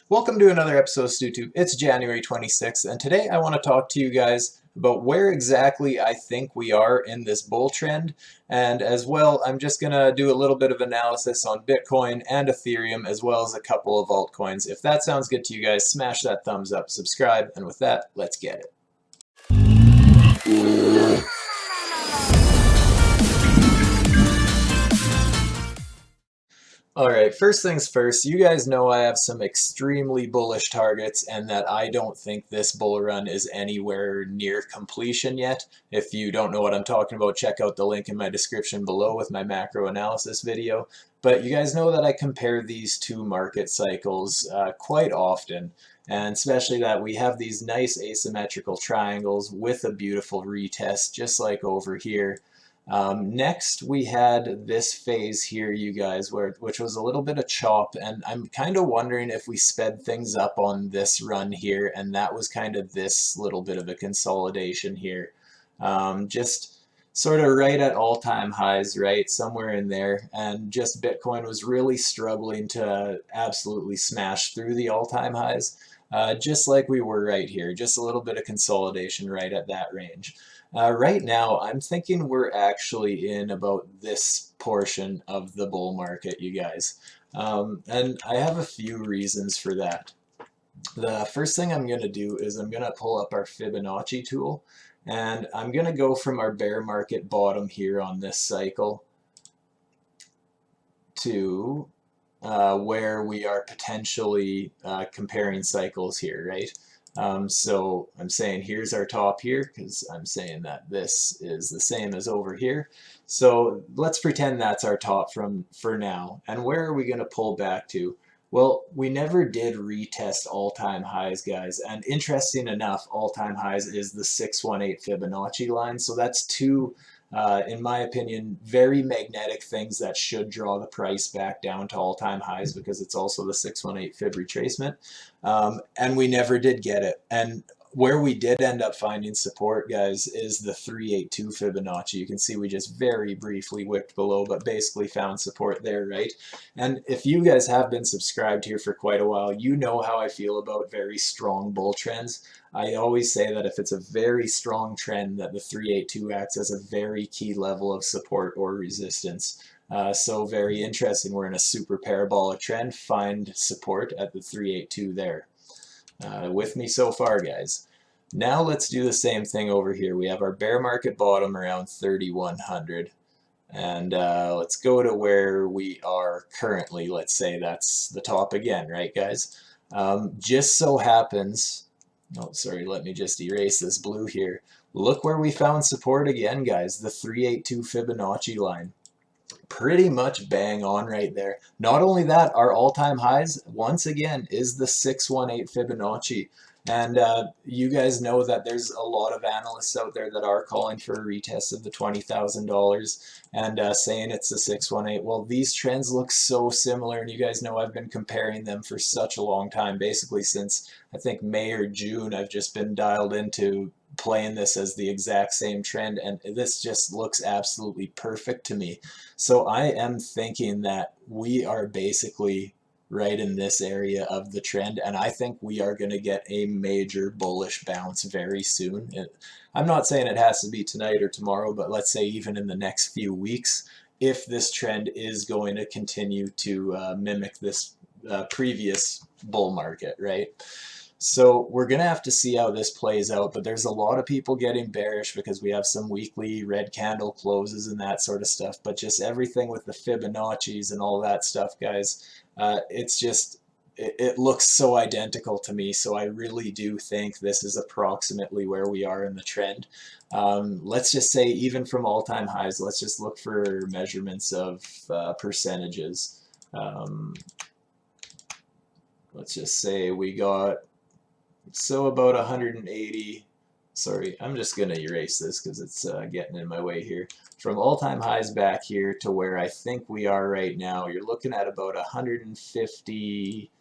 Welcome to another episode of StuTube. It's January 26th, and today I want to talk to you guys about where exactly I think we are in this bull trend, and as well, I'm just going to do a little bit of analysis on Bitcoin and Ethereum, as well as a couple of altcoins. If that sounds good to you guys, smash that thumbs up, subscribe, and with that, let's get it. Alright, first things first, you guys know I have some extremely bullish targets and that I don't think this bull run is anywhere near completion yet. If you don't know what I'm talking about, check out the link in my description below with my macro analysis video. But you guys know that I compare these two market cycles quite often, and especially that we have these nice asymmetrical triangles with a beautiful retest just like over here. Next, we had this phase here, you guys, which was a little bit of chop, and I'm kind of wondering if we sped things up on this run here, and that was kind of this little bit of a consolidation here. Just sort of right at all-time highs, right, somewhere in there, and just Bitcoin was really struggling to absolutely smash through the all-time highs, just like we were right here, just a little bit of consolidation right at that range. Right now, I'm thinking we're actually in about this portion of the bull market, you guys. And I have a few reasons for that. The first thing I'm going to do is I'm going to pull up our Fibonacci tool, and I'm going to go from our bear market bottom here on this cycle to where we are potentially comparing cycles here, right? So I'm saying here's our top here because I'm saying that this is the same as over here. So let's pretend that's our top for now. And where are we going to pull back to? Well, we never did retest all-time highs, guys. And interesting enough, all-time highs is the 618 Fibonacci line. So that's two, in my opinion, very magnetic things that should draw the price back down to all-time highs because it's also the 618 Fib retracement. And we never did get it. And where we did end up finding support, guys, is the 382 Fibonacci. You can see we just very briefly wicked below, but basically found support there, right? And if you guys have been subscribed here for quite a while, you know how I feel about very strong bull trends. I always say that if it's a very strong trend, that the 382 acts as a very key level of support or resistance. So very interesting. We're in a super parabolic trend. Find support at the 382 there. With me so far, guys. Now let's do the same thing over here. We have our bear market bottom around 3,100. And let's go to where we are currently. Let's say that's the top again, right, guys? Just so happens, oh, sorry, let me just erase this blue here. Look where we found support again, guys, the 382 Fibonacci line. Pretty much bang on right there. Not only that, our all-time highs, once again, is the 618 Fibonacci. And you guys know that there's a lot of analysts out there that are calling for a retest of the $20,000 and saying it's the 618. Well, these trends look so similar, and you guys know I've been comparing them for such a long time, basically since I think May or June. I've just been dialed into playing this as the exact same trend, and this just looks absolutely perfect to me. So I am thinking that we are basically right in this area of the trend, and I think we are going to get a major bullish bounce very soon. I'm not saying it has to be tonight or tomorrow, but let's say even in the next few weeks, if this trend is going to continue to mimic this previous bull market, right? So we're going to have to see how this plays out, but there's a lot of people getting bearish because we have some weekly red candle closes and that sort of stuff, but just everything with the Fibonacci's and all that stuff, guys, it's just, it looks so identical to me, so I really do think this is approximately where we are in the trend. Let's just say even from all-time highs, let's just look for measurements of percentages. Let's just say we got, so about 180, sorry, I'm just going to erase this because it's getting in my way here. From all-time highs back here to where I think we are right now, you're looking at about 150,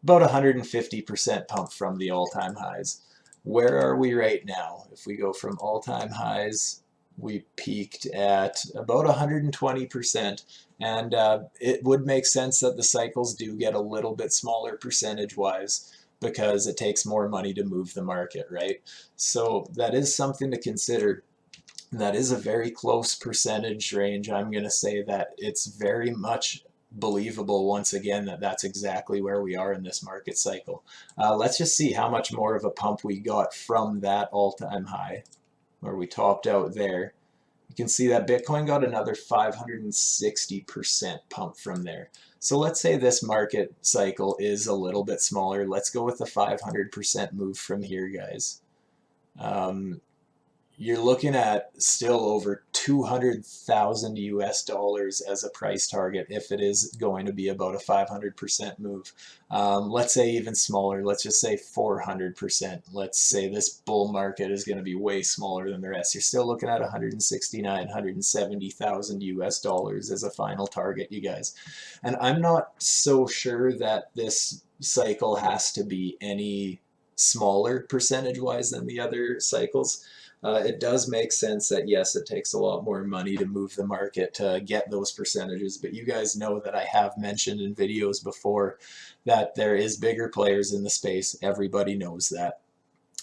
about 150% pump from the all-time highs. Where are we right now? If we go from all-time highs we peaked at about 120%, and it would make sense that the cycles do get a little bit smaller percentage-wise because it takes more money to move the market, right? So that is something to consider. That is a very close percentage range. I'm going to say that it's very much believable once again that that's exactly where we are in this market cycle. Let's just see how much more of a pump we got from that all-time high where we topped out there. You can see that Bitcoin got another 560% pump from there. So let's say this market cycle is a little bit smaller. Let's go with the 500% move from here, guys. You're looking at still over 200,000 US dollars as a price target if it is going to be about a 500% move. Let's say even smaller, let's just say 400%. Let's say this bull market is going to be way smaller than the rest. You're still looking at 169, 170,000 US dollars as a final target, you guys. And I'm not so sure that this cycle has to be any smaller percentage-wise than the other cycles. It does make sense that yes, it takes a lot more money to move the market to get those percentages, but you guys know that I have mentioned in videos before that there is bigger players in the space. Everybody knows that.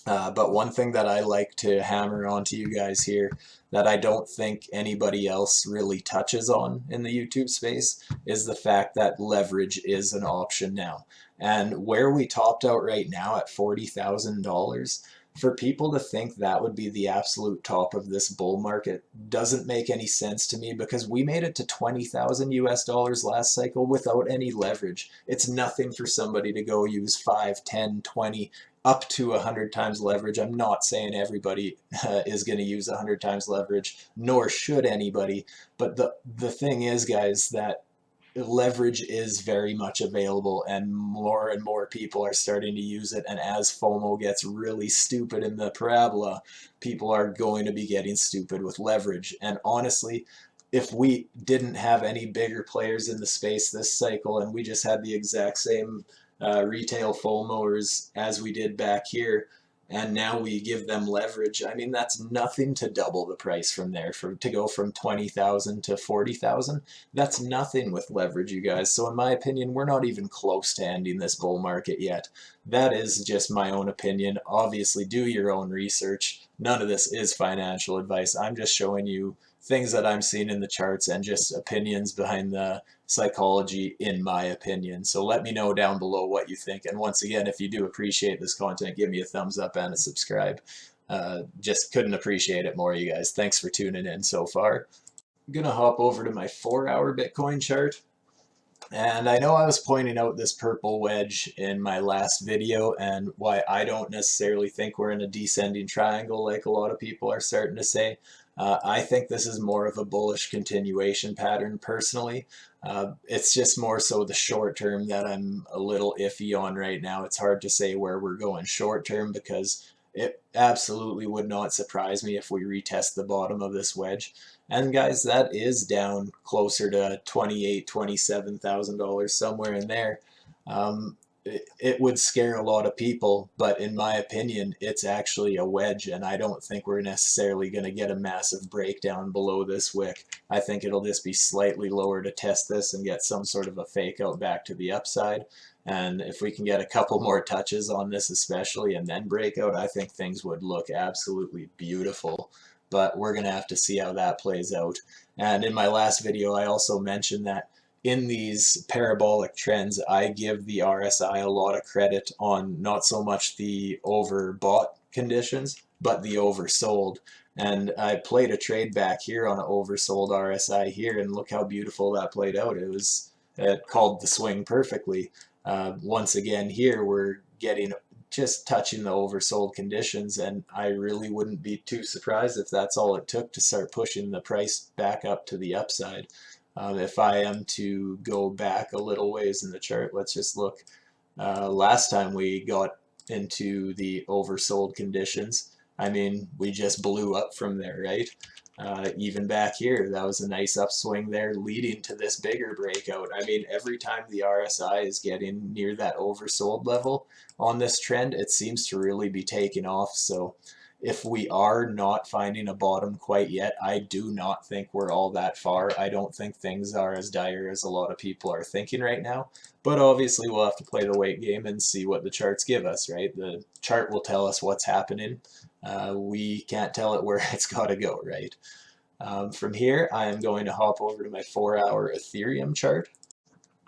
But one thing that I like to hammer on to you guys here that I don't think anybody else really touches on in the YouTube space is the fact that leverage is an option now. And where we topped out right now at $40,000, for people to think that would be the absolute top of this bull market doesn't make any sense to me, because we made it to 20,000 US dollars last cycle without any leverage. It's nothing for somebody to go use 5, 10, 20, up to 100 times leverage. I'm not saying everybody is going to use 100 times leverage, nor should anybody. But the thing is, guys, that leverage is very much available, and more people are starting to use it. And as FOMO gets really stupid in the parabola, people are going to be getting stupid with leverage. And honestly, if we didn't have any bigger players in the space this cycle and we just had the exact same retail FOMOers as we did back here, and now we give them leverage, I mean, that's nothing to double the price from there, to go from 20,000 to 40,000. That's nothing with leverage, you guys. So in my opinion, we're not even close to ending this bull market yet. That is just my own opinion. Obviously, do your own research. None of this is financial advice. I'm just showing you things that I'm seeing in the charts and just opinions behind the psychology, in my opinion. So let me know down below what you think. And once again, if you do appreciate this content, give me a thumbs up and a subscribe. Just couldn't appreciate it more, you guys. Thanks for tuning in so far. I'm gonna hop over to my 4-hour Bitcoin chart. And I know I was pointing out this purple wedge in my last video and why I don't necessarily think we're in a descending triangle like a lot of people are starting to say. I think this is more of a bullish continuation pattern personally. It's just more so the short term that I'm a little iffy on right now. It's hard to say where we're going short term, because it absolutely would not surprise me if we retest the bottom of this wedge. And guys, that is down closer to $28,000, $27,000, somewhere in there. It would scare a lot of people, but in my opinion, it's actually a wedge, and I don't think we're necessarily going to get a massive breakdown below this wick. I think it'll just be slightly lower to test this and get some sort of a fake out back to the upside. And if we can get a couple more touches on this especially and then break out, I think things would look absolutely beautiful. But we're going to have to see how that plays out. And in my last video, I also mentioned that in these parabolic trends, I give the RSI a lot of credit on not so much the overbought conditions, but the oversold. And I played a trade back here on an oversold RSI here, and look how beautiful that played out. It called the swing perfectly. Once again here, we're getting just touching the oversold conditions, and I really wouldn't be too surprised if that's all it took to start pushing the price back up to the upside. If I am to go back a little ways in the chart, let's just look. Last time we got into the oversold conditions, I mean, we just blew up from there, right? Even back here, that was a nice upswing there leading to this bigger breakout. I mean, every time the RSI is getting near that oversold level on this trend, it seems to really be taking off. So if we are not finding a bottom quite yet, I do not think we're all that far. I don't think things are as dire as a lot of people are thinking right now. But obviously, we'll have to play the wait game and see what the charts give us, right? The chart will tell us what's happening. We can't tell it where it's got to go, right? From here, I am going to hop over to my 4-hour Ethereum chart.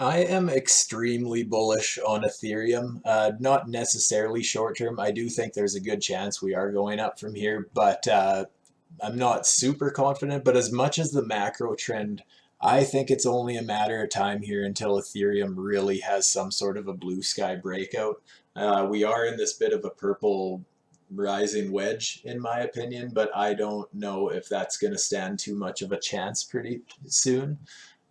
I am extremely bullish on Ethereum. Not necessarily short term. I do think there's a good chance we are going up from here, but I'm not super confident. But as much as the macro trend, I think it's only a matter of time here until Ethereum really has some sort of a blue sky breakout. We are in this bit of a purple rising wedge, in my opinion, but I don't know if that's going to stand too much of a chance pretty soon.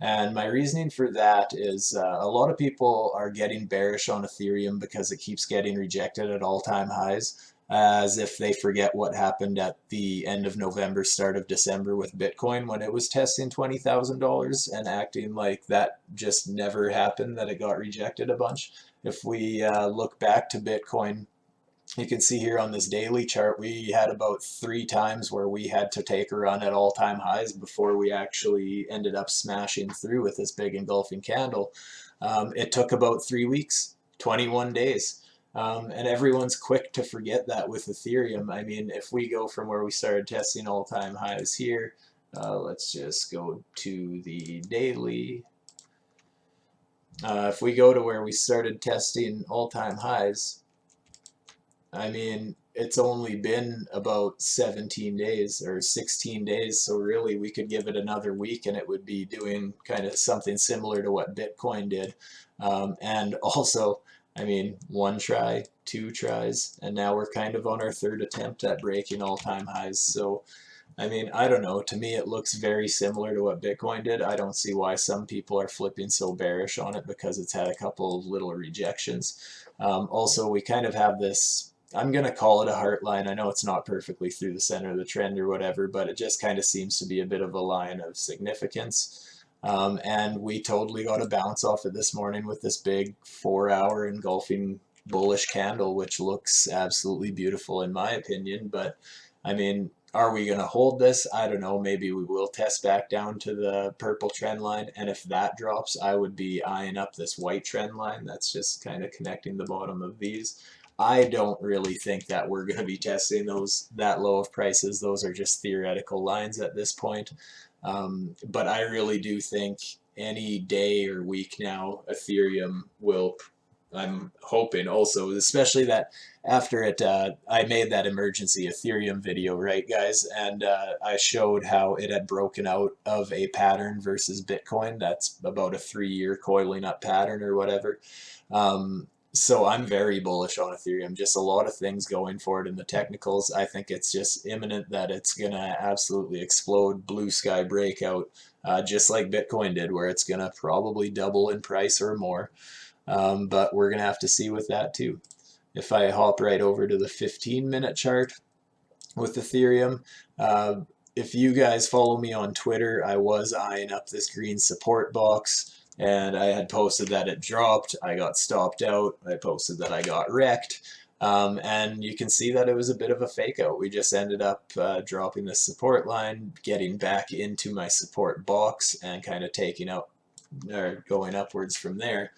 And my reasoning for that is a lot of people are getting bearish on Ethereum because it keeps getting rejected at all-time highs, as if they forget what happened at the end of November, start of December with Bitcoin when it was testing $20,000 and acting like that just never happened, that it got rejected a bunch. If we look back to Bitcoin, you can see here on this daily chart, we had about 3 times where we had to take a run at all-time highs before we actually ended up smashing through with this big engulfing candle. It took about 3 weeks, 21 days. And everyone's quick to forget that with Ethereum. I mean, if we go from where we started testing all-time highs here, let's just go to the daily. If we go to where we started testing all-time highs, I mean, it's only been about 17 days or 16 days, so really we could give it another week and it would be doing kind of something similar to what Bitcoin did. And also, I mean, 1 try, 2 tries, and now we're kind of on our 3rd attempt at breaking all-time highs. So, I mean, I don't know. To me, it looks very similar to what Bitcoin did. I don't see why some people are flipping so bearish on it because it's had a couple of little rejections. Also, we kind of have this, I'm going to call it a heart line. I know it's not perfectly through the center of the trend or whatever, but it just kind of seems to be a bit of a line of significance. And we totally got a bounce off it this morning with this big 4-hour engulfing bullish candle, which looks absolutely beautiful in my opinion. But I mean, are we going to hold this? I don't know. Maybe we will test back down to the purple trend line. And if that drops, I would be eyeing up this white trend line. That's just kind of connecting the bottom of these. I don't really think that we're going to be testing those that low of prices. Those are just theoretical lines at this point. But I really do think any day or week now, Ethereum will, I'm hoping also, especially that after it, I made that emergency Ethereum video, right, guys? And I showed how it had broken out of a pattern versus Bitcoin. That's about a 3-year coiling up pattern or whatever. So I'm very bullish on Ethereum. Just a lot of things going for it in the technicals. I think it's just imminent that it's going to absolutely explode, blue sky breakout, just like Bitcoin did, where it's going to probably double in price or more. But we're going to have to see with that too. If I hop right over to the 15-minute chart with Ethereum, if you guys follow me on Twitter, I was eyeing up this green support box. And I had posted that it dropped, I got stopped out, I posted that I got wrecked, and you can see that it was a bit of a fake out. We just ended up dropping the support line, getting back into my support box, and kind of taking out, or going upwards from there.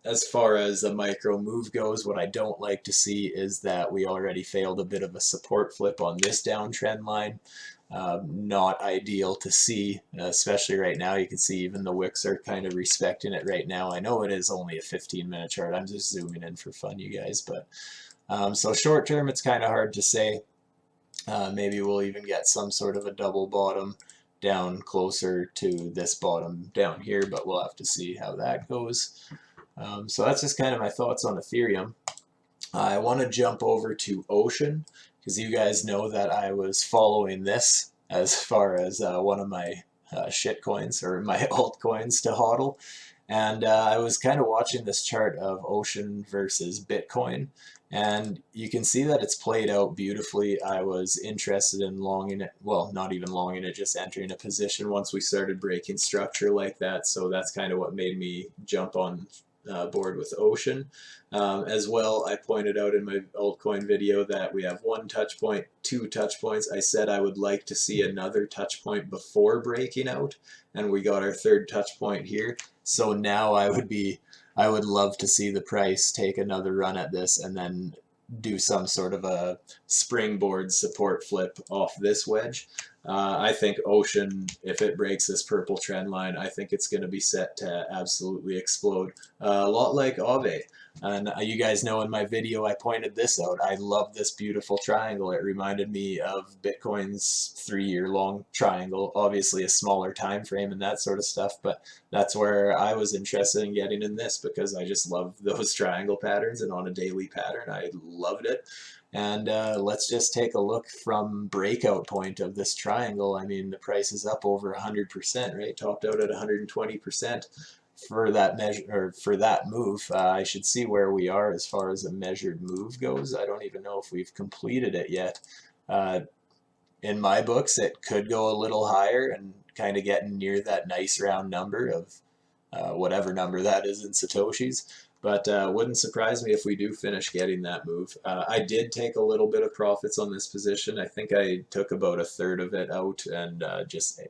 As far as a micro move goes, what I don't like to see is that we already failed a bit of a support flip on this downtrend line. Not ideal to see, especially right now. You can see even the wicks are kind of respecting it right now. I know it is only a 15-minute chart. I'm just zooming in for fun, you guys. But so short term, it's kind of hard to say. Maybe we'll even get some sort of a double bottom down closer to this bottom down here, but we'll have to see how that goes. So that's just kind of my thoughts on Ethereum. I want to jump over to Ocean because you guys know that I was following this as far as one of my shit coins or my altcoins to hodl. And I was kind of watching this chart of Ocean versus Bitcoin, and you can see that it's played out beautifully. I was interested in longing it, well, not even longing it, just entering a position once we started breaking structure like that. So that's kind of what made me jump on board with Ocean. As well, I pointed out in my altcoin video that we have 1 touch point, 2 touch points. I said I would like to see another touch point before breaking out, and we got our 3rd touch point here. So now I would love to see the price take another run at this and then do some sort of a springboard support flip off this wedge. I think Ocean, if it breaks this purple trend line, I think it's going to be set to absolutely explode. A lot like Aave. And you guys know in my video I pointed this out. I love this beautiful triangle. It reminded me of Bitcoin's 3-year-long triangle. Obviously a smaller time frame and that sort of stuff, but that's where I was interested in getting in this because I just love those triangle patterns, and on a daily pattern I loved it. And let's just take a look from breakout point of this triangle. I mean, the price is up over 100%, right? Topped out at 120% for that measure, or for that move. I should see where we are as far as a measured move goes. I don't even know if we've completed it yet. In my books, it could go a little higher and kind of getting near that nice round number of whatever number that is in Satoshis. But wouldn't surprise me if we do finish getting that move. I did take a little bit of profits on this position. I think I took about 1/3 of it out and just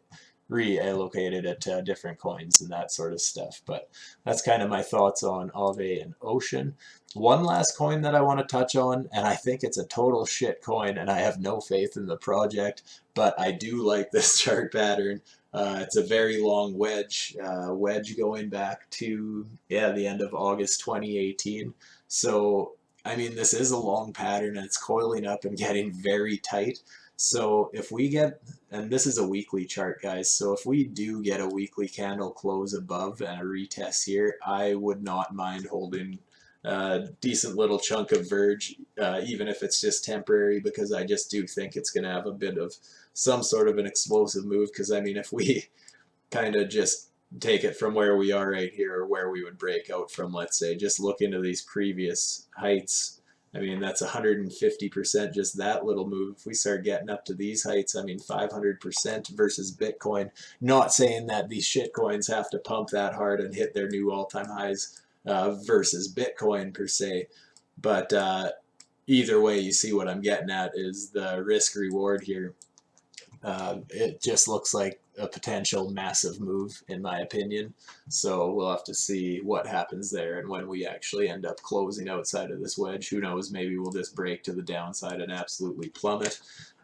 reallocated it to different coins and that sort of stuff. But that's kind of my thoughts on Aave and Ocean. One last coin that I want to touch on, and I think it's a total shit coin, and I have no faith in the project, but I do like this chart pattern. It's a very long wedge going back to, yeah, the end of August 2018. So, I mean, this is a long pattern and it's coiling up and getting very tight. So if we get, and this is a weekly chart, guys, so if we do get a weekly candle close above and a retest here, I would not mind holding a decent little chunk of Verge, even if it's just temporary, because I just do think it's going to have a bit of some sort of an explosive move. Because I mean, if we kind of just take it from where we are right here, or where we would break out from, let's say, just look into these previous heights. I mean, that's 150% just that little move. If we start getting up to these heights, I mean, 500% versus Bitcoin. Not saying that these shit coins have to pump that hard and hit their new all-time highs versus Bitcoin per se, but either way, you see what I'm getting at is the risk reward here. It just looks like a potential massive move in my opinion, so we'll have to see what happens there, and when we actually end up closing outside of this wedge, who knows, maybe we'll just break to the downside and absolutely plummet.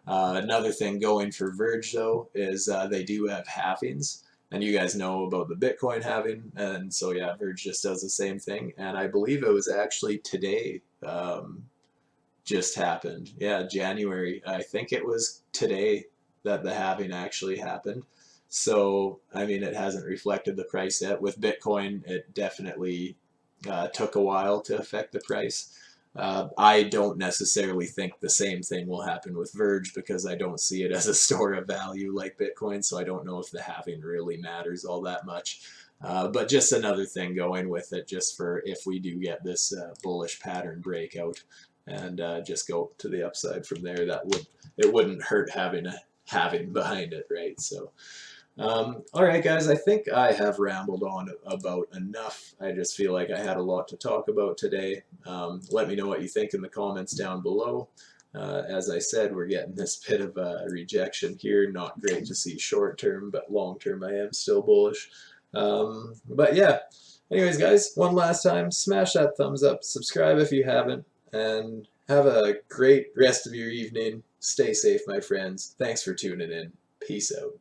Another thing going for Verge though is they do have halvings, and you guys know about the Bitcoin halving, and so yeah, Verge just does the same thing, and I believe it was actually today just happened. Yeah, January, I think it was today that the halving actually happened. So, I mean, it hasn't reflected the price yet. With Bitcoin, it definitely took a while to affect the price. I don't necessarily think the same thing will happen with Verge because I don't see it as a store of value like Bitcoin, so I don't know if the halving really matters all that much. But just another thing going with it, just for if we do get this bullish pattern breakout and just go to the upside from there, it wouldn't hurt having a halving behind it, right? So all right, guys, I think I have rambled on about enough. I just feel like I had a lot to talk about today. Let me know what you think in the comments down below. As I said, we're getting this bit of a rejection here. Not great to see short term, but long term I am still bullish. But yeah, anyways, guys, one last time, smash that thumbs up, subscribe if you haven't, and have a great rest of your evening. Stay safe, my friends. Thanks for tuning in. Peace out.